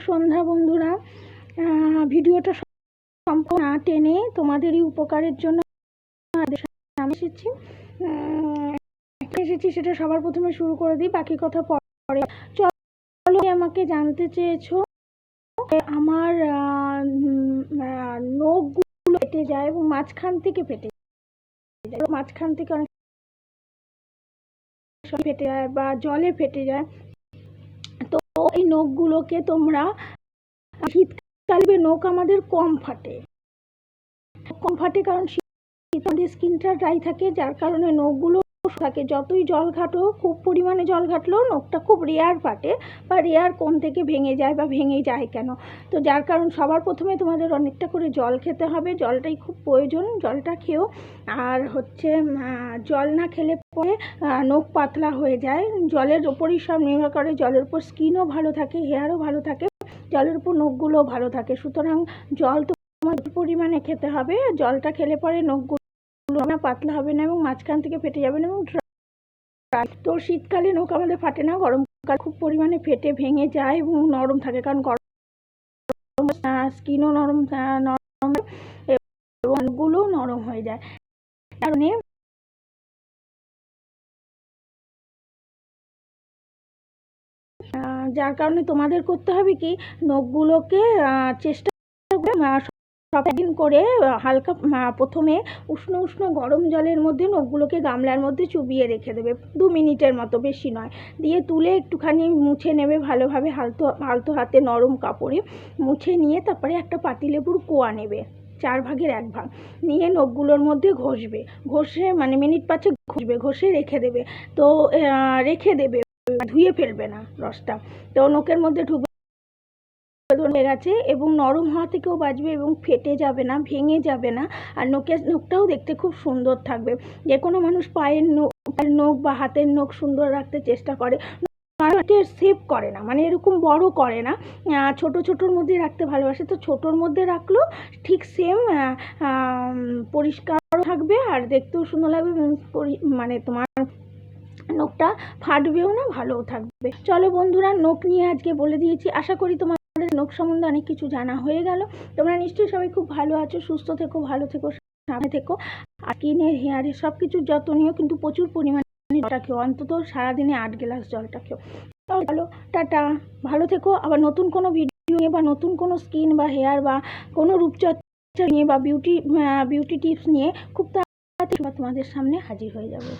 সন্ধ্যা বন্ধুরা। ভিডিওটা সম্পূর্ণ না টেনে তোমাদেরই উপকারের জন্য এসেছি সেটা সবার প্রথমে শুরু করে দিই, বাকি কথা পরে। চলো, আমাকে জানতে চেয়েছো আমার নখগুলো ফেটে যায় এবং মাঝখান থেকে ফেটে যায়, মাঝখান থেকে অনেক ফেটে যায় বা জলে ফেটে যায়। তো এই নখগুলোকে তোমরা, শীতকালে নখ আমাদের কম ফাটে কারণ আমাদের স্কিনটা ড্রাই থাকে, যার কারণে নখগুলো থাকে। যতই জল ঘাটো, খুব পরিমাণে জল ঘাটলেও নখটা খুব রেয়ার ফাটে বা রেয়ার কোণ থেকে ভেঙে যায় বা ভেঙে যায় কেন। তো যার কারণ সবার প্রথমে তোমাদের অনেকটা করে জল খেতে হবে, জলটাই খুব প্রয়োজন, জলটা খেও। আর হচ্ছে জল না খেলে পরে নখ পাতলা হয়ে যায়। জলের ওপরই সব নির্ভর করে, জলের উপর স্কিনও ভালো থাকে, হেয়ারও ভালো থাকে, জলের উপর নখগুলোও ভালো থাকে। সুতরাং জল তো পরিমাণে খেতে হবে। জলটা খেলে পরে নখগুলো পাতলা হবে না এবং মাঝখান থেকে ফেটে যাবে না এবং তো শীতকালে নখ আমাদের ফাটে না, গরমকালে খুব পরিমাণে ফেটে ভেঙে যায় এবং নরম থাকে, কারণ গরম স্কিনও নরম এবং নখগুলো নরম হয়ে যায়। কারণে যার কারণে তোমাদের করতে হবে কি, নখগুলোকে চেষ্টা দিন করে হালকা প্রথমে উষ্ণ গরম জলের মধ্যে নখগুলোকে গামলার মধ্যে চুবিয়ে রেখে দেবে 2 মিনিটের মতো, বেশি নয়। দিয়ে তুলে একটুখানি মুছে নেবে ভালোভাবে, আলতো হাতে নরম কাপড়ে মুছে নিয়ে তারপরে একটা পাতিলেবুর কোয়া নেবে, 4 ভাগের 1 ভাগ নিয়ে নখগুলোর মধ্যে ঘষবে, ঘষে মিনিট 5 ঘষে রেখে দেবে। তো রেখে দেবে, ধুয়ে ফেলবে না রসটা। তো নখের মধ্যে ঢুকবে গেছে এবং নরম হওয়া থেকেও বাঁচবে এবং ফেটে যাবে না, ভেঙে যাবে না। আর নখটাও দেখতে খুব সুন্দর থাকবে। যে কোনো মানুষ পায়ের নখ বা হাতের নখ সুন্দর রাখতে চেষ্টা করে, সেভ করে না, এরকম বড় করে না, ছোটোর মধ্যে রাখতে ভালোবাসে। তো ছোটোর মধ্যে রাখলেও ঠিক সেম পরিষ্কার থাকবে আর দেখতেও সুন্দর লাগবে, তোমার নখটা ফাটবেও না, ভালোও থাকবে। চলো বন্ধুরা, নখ নিয়ে আজকে বলে দিয়েছি। আশা করি তোমাদের নখ সম্বন্ধে অনেক কিছু জানা হয়ে গেল। তোমরা নিশ্চয়ই সবাই খুব ভালো আছো, সুস্থ থেকো, ভালো থেকো, সামনে থেকো। আর স্কিনের, হেয়ারের সব কিছুর যত্ন নিও, কিন্তু প্রচুর পরিমাণে জলটা খেও, অন্তত সারাদিনে 8 গ্লাস জলটা খেও। চলো, টাটা, ভালো থেকো। আবার নতুন কোনো ভিডিও নিয়ে বা নতুন কোনো স্কিন বা হেয়ার বা কোনো রূপচর্চা নিয়ে বা বিউটি টিপস নিয়ে খুব তাড়াতাড়ি তোমাদের সামনে হাজির হয়ে যাবে।